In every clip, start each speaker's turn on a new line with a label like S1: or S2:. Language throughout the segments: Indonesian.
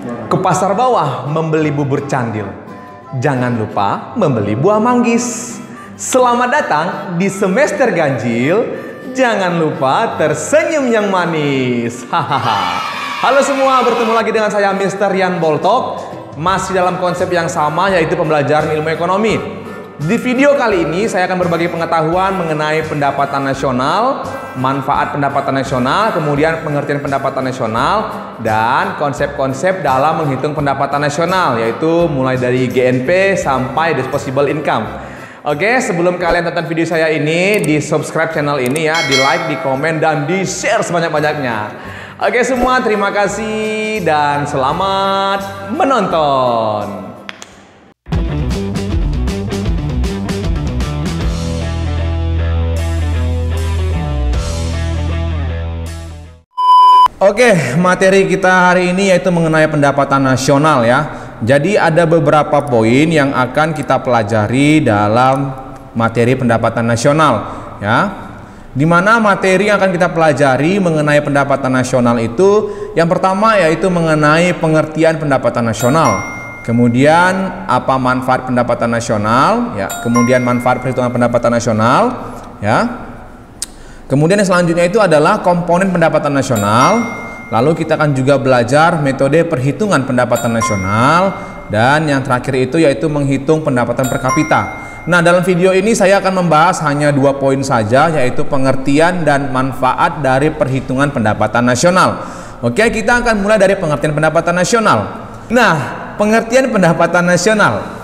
S1: Ke pasar bawah membeli bubur candil. Jangan lupa membeli buah manggis. Selamat datang di semester ganjil. Jangan lupa tersenyum yang manis. Hahaha. Halo semua, bertemu lagi dengan saya Mr. Rian Boltok. Masih dalam konsep yang sama, yaitu pembelajaran ilmu ekonomi. Di video kali ini saya akan berbagi pengetahuan mengenai pendapatan nasional, manfaat pendapatan nasional, kemudian pengertian pendapatan nasional, dan konsep-konsep dalam menghitung pendapatan nasional, yaitu mulai dari GNP sampai disposable income. Oke, sebelum kalian tonton video saya ini, di subscribe channel ini ya, di like, di komen, dan di share sebanyak-banyaknya. Oke semua, terima kasih dan selamat menonton. Oke, materi kita hari ini yaitu mengenai pendapatan nasional ya. Jadi ada beberapa poin yang akan kita pelajari dalam materi pendapatan nasional ya. Di mana materi yang akan kita pelajari mengenai pendapatan nasional itu yang pertama yaitu mengenai pengertian pendapatan nasional. Kemudian apa manfaat pendapatan nasional ya, kemudian manfaat perhitungan pendapatan nasional ya. Kemudian yang selanjutnya itu adalah komponen pendapatan nasional. Lalu kita akan juga belajar metode perhitungan pendapatan nasional. Dan yang terakhir itu yaitu menghitung pendapatan per kapita. Nah, dalam video ini saya akan membahas hanya 2 poin saja, yaitu pengertian dan manfaat dari perhitungan pendapatan nasional. Oke, kita akan mulai dari pengertian pendapatan nasional. Nah, pengertian pendapatan nasional.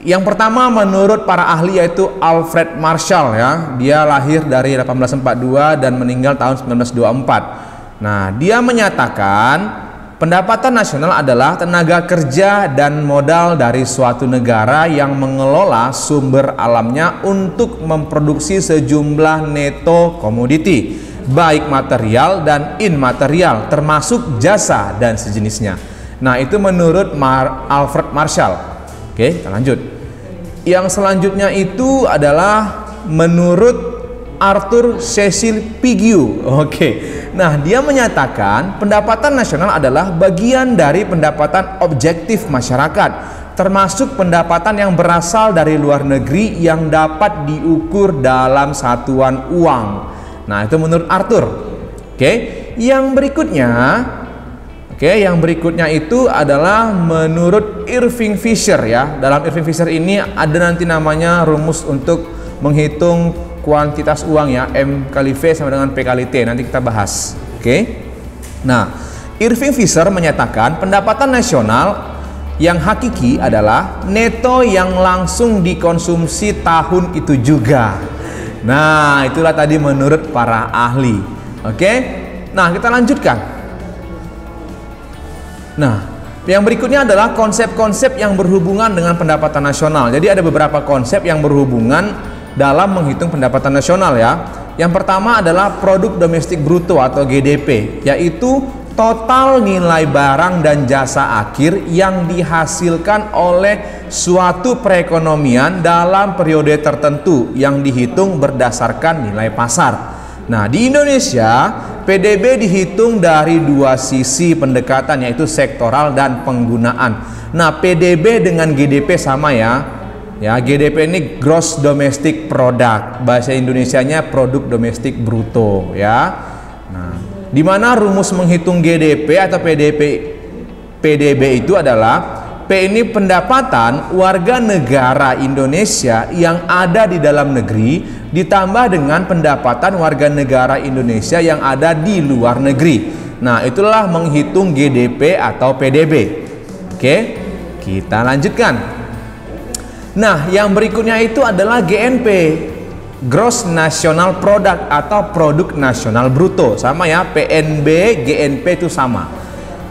S1: Yang pertama menurut para ahli yaitu Alfred Marshall ya. Dia lahir dari 1842 dan meninggal tahun 1924. Nah, dia menyatakan pendapatan nasional adalah tenaga kerja dan modal dari suatu negara yang mengelola sumber alamnya untuk memproduksi sejumlah neto komoditi, baik material dan immaterial, termasuk jasa dan sejenisnya. Nah, itu menurut Alfred Marshall. Oke, kita lanjut. Yang selanjutnya itu adalah menurut Arthur Cecil Pigou. Oke. Nah, dia menyatakan pendapatan nasional adalah bagian dari pendapatan objektif masyarakat, termasuk pendapatan yang berasal dari luar negeri yang dapat diukur dalam satuan uang. Nah, itu menurut Arthur. Oke. Yang berikutnya itu adalah menurut Irving Fisher ya. Dalam Irving Fisher ini ada nanti namanya rumus untuk menghitung kuantitas uang ya, M kali V sama dengan P kali T. Nanti kita bahas. Oke. Nah, Irving Fisher menyatakan pendapatan nasional yang hakiki adalah neto yang langsung dikonsumsi tahun itu juga. Nah, itulah tadi menurut para ahli. Oke. Nah, kita lanjutkan. Nah, yang berikutnya adalah konsep-konsep yang berhubungan dengan pendapatan nasional. Jadi ada beberapa konsep yang berhubungan dalam menghitung pendapatan nasional ya. Yang pertama adalah produk domestik bruto atau GDP, yaitu total nilai barang dan jasa akhir yang dihasilkan oleh suatu perekonomian dalam periode tertentu yang dihitung berdasarkan nilai pasar. Nah, di Indonesia PDB dihitung dari 2 sisi pendekatan, yaitu sektoral dan penggunaan. Nah, PDB dengan GDP sama ya. Ya, GDP ini gross domestic product. Bahasa Indonesianya produk domestik bruto ya. Nah, di mana rumus menghitung GDP atau PDB itu adalah P ini pendapatan warga negara Indonesia yang ada di dalam negeri ditambah dengan pendapatan warga negara Indonesia yang ada di luar negeri. Nah, itulah menghitung GDP atau PDB. Oke, kita lanjutkan. Nah, yang berikutnya itu adalah GNP, Gross National Product atau Produk Nasional Bruto. Sama ya, PNB, GNP itu sama.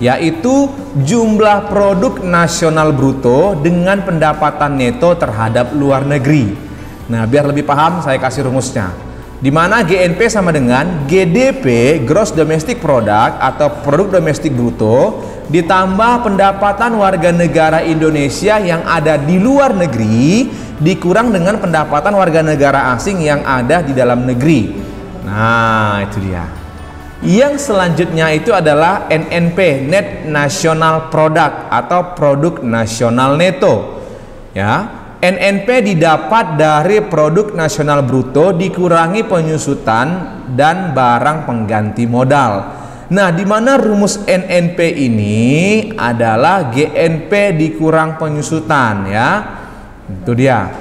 S1: Yaitu jumlah produk nasional bruto dengan pendapatan neto terhadap luar negeri. Nah, biar lebih paham saya kasih rumusnya. Di mana GNP sama dengan GDP, Gross Domestic Product atau Produk Domestik Bruto, ditambah pendapatan warga negara Indonesia yang ada di luar negeri, dikurang dengan pendapatan warga negara asing yang ada di dalam negeri. Nah, itu dia. Yang selanjutnya itu adalah NNP, Net National Product atau produk nasional neto. Ya, NNP didapat dari produk nasional bruto dikurangi penyusutan dan barang pengganti modal. Nah, di mana rumus NNP ini adalah GNP dikurang penyusutan, ya. Itu dia.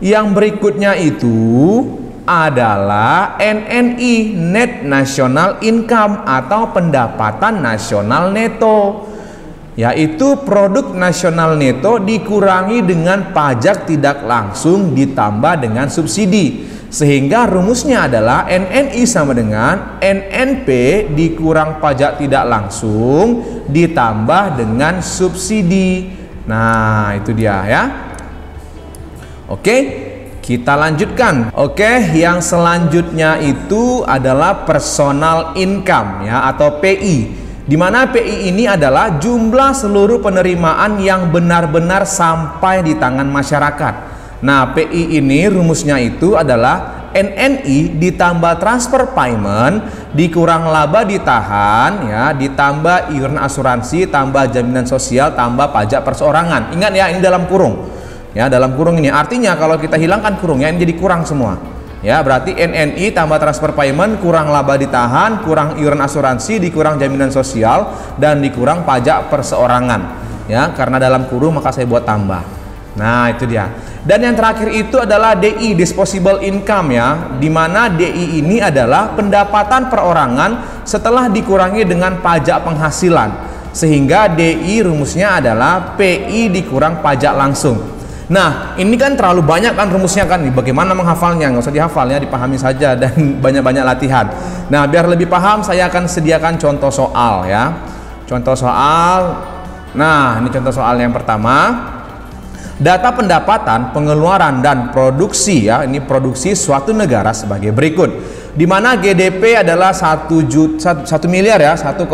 S1: Yang berikutnya itu adalah NNI, Net National Income atau pendapatan nasional neto, yaitu produk nasional neto dikurangi dengan pajak tidak langsung ditambah dengan subsidi, sehingga rumusnya adalah NNI sama dengan NNP dikurang pajak tidak langsung ditambah dengan subsidi. Nah, itu dia ya. Oke, kita lanjutkan. Oke, yang selanjutnya itu adalah personal income ya atau PI. Di mana PI ini adalah jumlah seluruh penerimaan yang benar-benar sampai di tangan masyarakat. Nah, PI ini rumusnya itu adalah NNI ditambah transfer payment dikurang laba ditahan ya, ditambah iuran asuransi, tambah jaminan sosial, tambah pajak perseorangan. Ingat ya, ini dalam kurung. Ya, dalam kurung ini artinya kalau kita hilangkan kurungnya ini jadi kurang semua. Ya, berarti NNI tambah transfer payment kurang laba ditahan, kurang iuran asuransi, dikurang jaminan sosial dan dikurang pajak perseorangan. Ya, karena dalam kurung maka saya buat tambah. Nah, itu dia. Dan yang terakhir itu adalah DI, disposable income ya, di mana DI ini adalah pendapatan perorangan setelah dikurangi dengan pajak penghasilan. Sehingga DI rumusnya adalah PI dikurang pajak langsung. Nah, ini kan terlalu banyak kan rumusnya kan, bagaimana menghafalnya? Nggak usah dihafal ya, dipahami saja dan banyak-banyak latihan. Nah, biar lebih paham saya akan sediakan contoh soal ya. Contoh soal. Nah, ini contoh soal yang pertama. Data pendapatan, pengeluaran dan produksi ya, ini produksi suatu negara sebagai berikut. Di mana GDP adalah 1 miliar ya, 1,5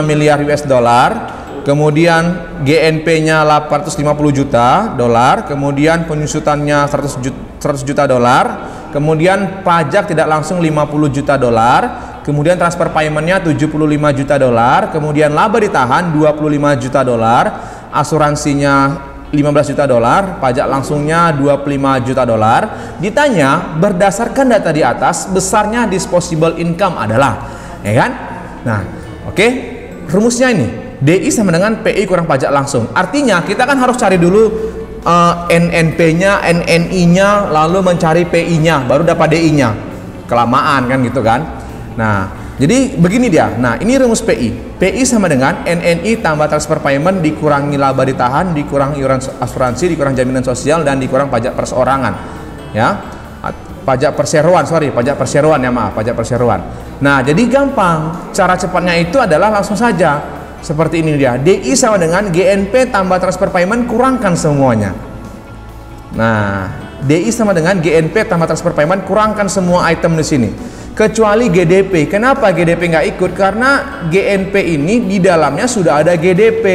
S1: miliar US dollar. Kemudian GNP-nya 850 juta dolar, kemudian penyusutannya 100 juta dolar, kemudian pajak tidak langsung 50 juta dolar, kemudian transfer payment-nya 75 juta dolar, kemudian laba ditahan 25 juta dolar, asuransinya 15 juta dolar, pajak langsungnya 25 juta dolar. Ditanya berdasarkan data di atas besarnya disposable income adalah, ya kan? Nah, oke, rumusnya ini. DI sama dengan PI kurang pajak langsung. Artinya kita kan harus cari dulu NNP-nya, NNI-nya, lalu mencari PI-nya, baru dapat DI-nya. Kelamaan kan gitu kan. Nah, jadi begini dia. Nah, ini rumus PI. PI sama dengan NNI tambah transfer payment dikurangi laba ditahan, dikurang iuran asuransi, dikurang jaminan sosial dan dikurang pajak perseorangan. Ya. Pajak perseroan, pajak perseroan ya, maaf, pajak perseroan. Nah, jadi gampang. Cara cepatnya itu adalah langsung saja. Seperti ini dia, DI sama dengan GNP tambah transfer payment kurangkan semuanya. Nah, DI sama dengan GNP tambah transfer payment kurangkan semua item di sini, kecuali GDP. Kenapa GDP nggak ikut? Karena GNP ini di dalamnya sudah ada GDP.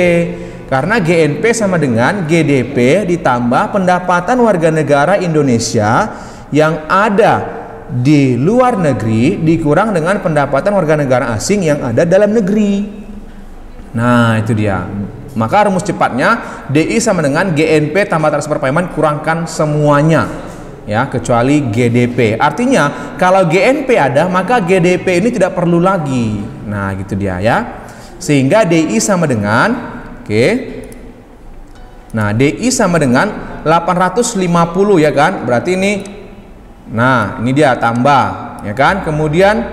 S1: Karena GNP sama dengan GDP ditambah pendapatan warga negara Indonesia yang ada di luar negeri dikurang dengan pendapatan warga negara asing yang ada dalam negeri. Nah, itu dia. Maka rumus cepatnya DI sama dengan GNP tambah transfer payment kurangkan semuanya ya, kecuali GDP. Artinya kalau GNP ada maka GDP ini tidak perlu lagi. Nah, gitu dia ya. Sehingga DI sama dengan Nah, DI sama dengan 850 ya kan? Berarti ini, nah ini dia tambah ya kan? Kemudian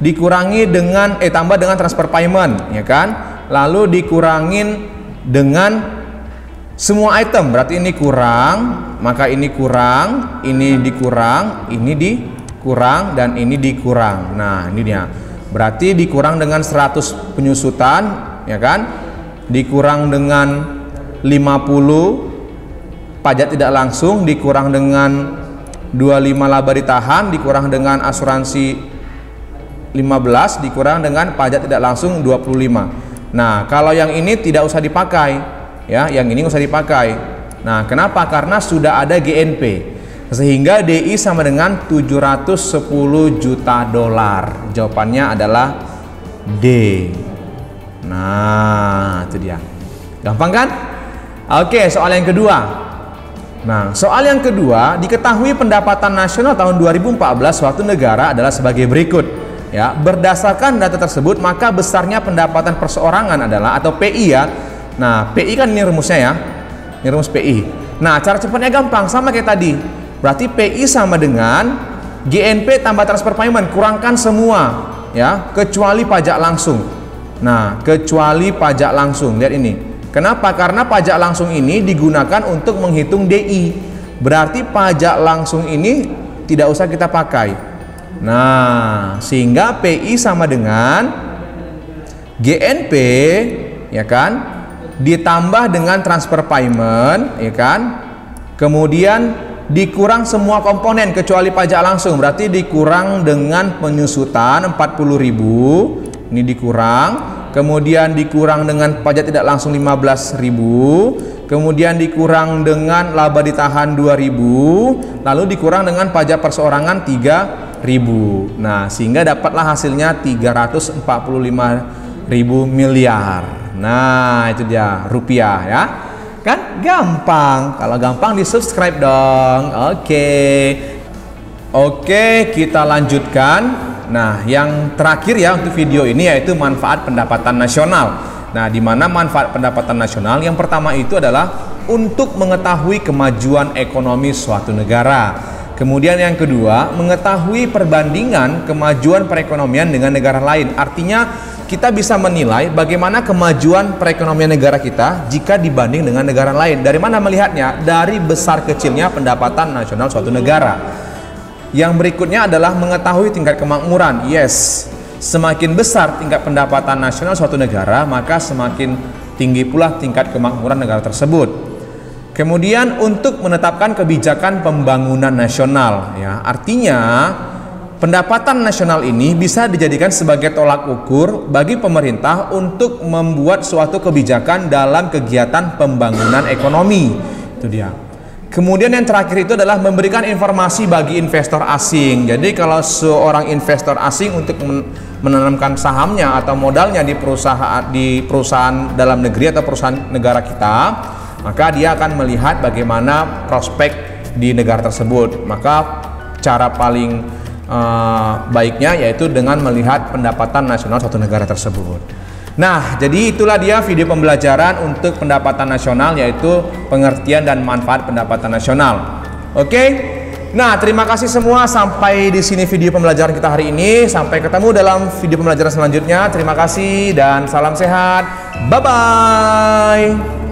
S1: dikurangi dengan tambah dengan transfer payment ya kan? Lalu dikurangin dengan semua item, berarti ini kurang, maka ini kurang, ini dikurang, ini dikurang, dan ini dikurang. Nah, ini dia. Berarti dikurang dengan 100 penyusutan, ya kan? Dikurang dengan 50 pajak tidak langsung, dikurang dengan 25 laba ditahan, dikurang dengan asuransi 15, dikurang dengan pajak tidak langsung 25. Nah, kalau yang ini tidak usah dipakai ya, yang ini usah dipakai. Nah, kenapa? Karena sudah ada GNP. Sehingga DI sama dengan 710 juta dolar. Jawabannya adalah D. Nah, itu dia. Gampang kan? Oke, soal yang kedua. Nah, soal yang kedua, diketahui pendapatan nasional tahun 2014 suatu negara adalah sebagai berikut. Ya, berdasarkan data tersebut, maka besarnya pendapatan perseorangan adalah, atau PI ya. Nah, PI kan ini rumusnya ya. Ini rumus PI. Nah, cara cepatnya gampang, sama kayak tadi. Berarti PI sama dengan GNP tambah transfer payment, kurangkan semua ya, kecuali pajak langsung. Nah, kecuali pajak langsung. Lihat ini. Kenapa? Karena pajak langsung ini digunakan untuk menghitung DI. Berarti pajak langsung ini tidak usah kita pakai. Nah, sehingga PI sama dengan GNP ya kan, ditambah dengan transfer payment ya kan. Kemudian dikurang semua komponen kecuali pajak langsung, berarti dikurang dengan penyusutan 40.000, ini dikurang, kemudian dikurang dengan pajak tidak langsung 15.000, kemudian dikurang dengan laba ditahan 2.000, lalu dikurang dengan pajak perseorangan 3.000. Nah, sehingga dapatlah hasilnya 345.000 miliar. Nah, itu dia rupiah ya. Kan gampang. Kalau gampang di subscribe dong. Oke, kita lanjutkan. Nah, yang terakhir ya untuk video ini yaitu manfaat pendapatan nasional. Nah, di mana manfaat pendapatan nasional yang pertama itu adalah untuk mengetahui kemajuan ekonomi suatu negara. Kemudian yang kedua, mengetahui perbandingan kemajuan perekonomian dengan negara lain. Artinya kita bisa menilai bagaimana kemajuan perekonomian negara kita jika dibanding dengan negara lain. Dari mana melihatnya? Dari besar kecilnya pendapatan nasional suatu negara. Yang berikutnya adalah mengetahui tingkat kemakmuran. Yes, semakin besar tingkat pendapatan nasional suatu negara, maka semakin tinggi pula tingkat kemakmuran negara tersebut. Kemudian untuk menetapkan kebijakan pembangunan nasional, ya, artinya pendapatan nasional ini bisa dijadikan sebagai tolak ukur bagi pemerintah untuk membuat suatu kebijakan dalam kegiatan pembangunan ekonomi. Itu dia. Kemudian yang terakhir itu adalah memberikan informasi bagi investor asing. Jadi kalau seorang investor asing untuk menanamkan sahamnya atau modalnya di perusahaan dalam negeri atau perusahaan negara kita, maka dia akan melihat bagaimana prospek di negara tersebut. Maka cara paling baiknya yaitu dengan melihat pendapatan nasional suatu negara tersebut. Nah, jadi itulah dia video pembelajaran untuk pendapatan nasional, yaitu pengertian dan manfaat pendapatan nasional. Oke. Nah, terima kasih semua, sampai di sini video pembelajaran kita hari ini. Sampai ketemu dalam video pembelajaran selanjutnya. Terima kasih dan salam sehat. Bye bye.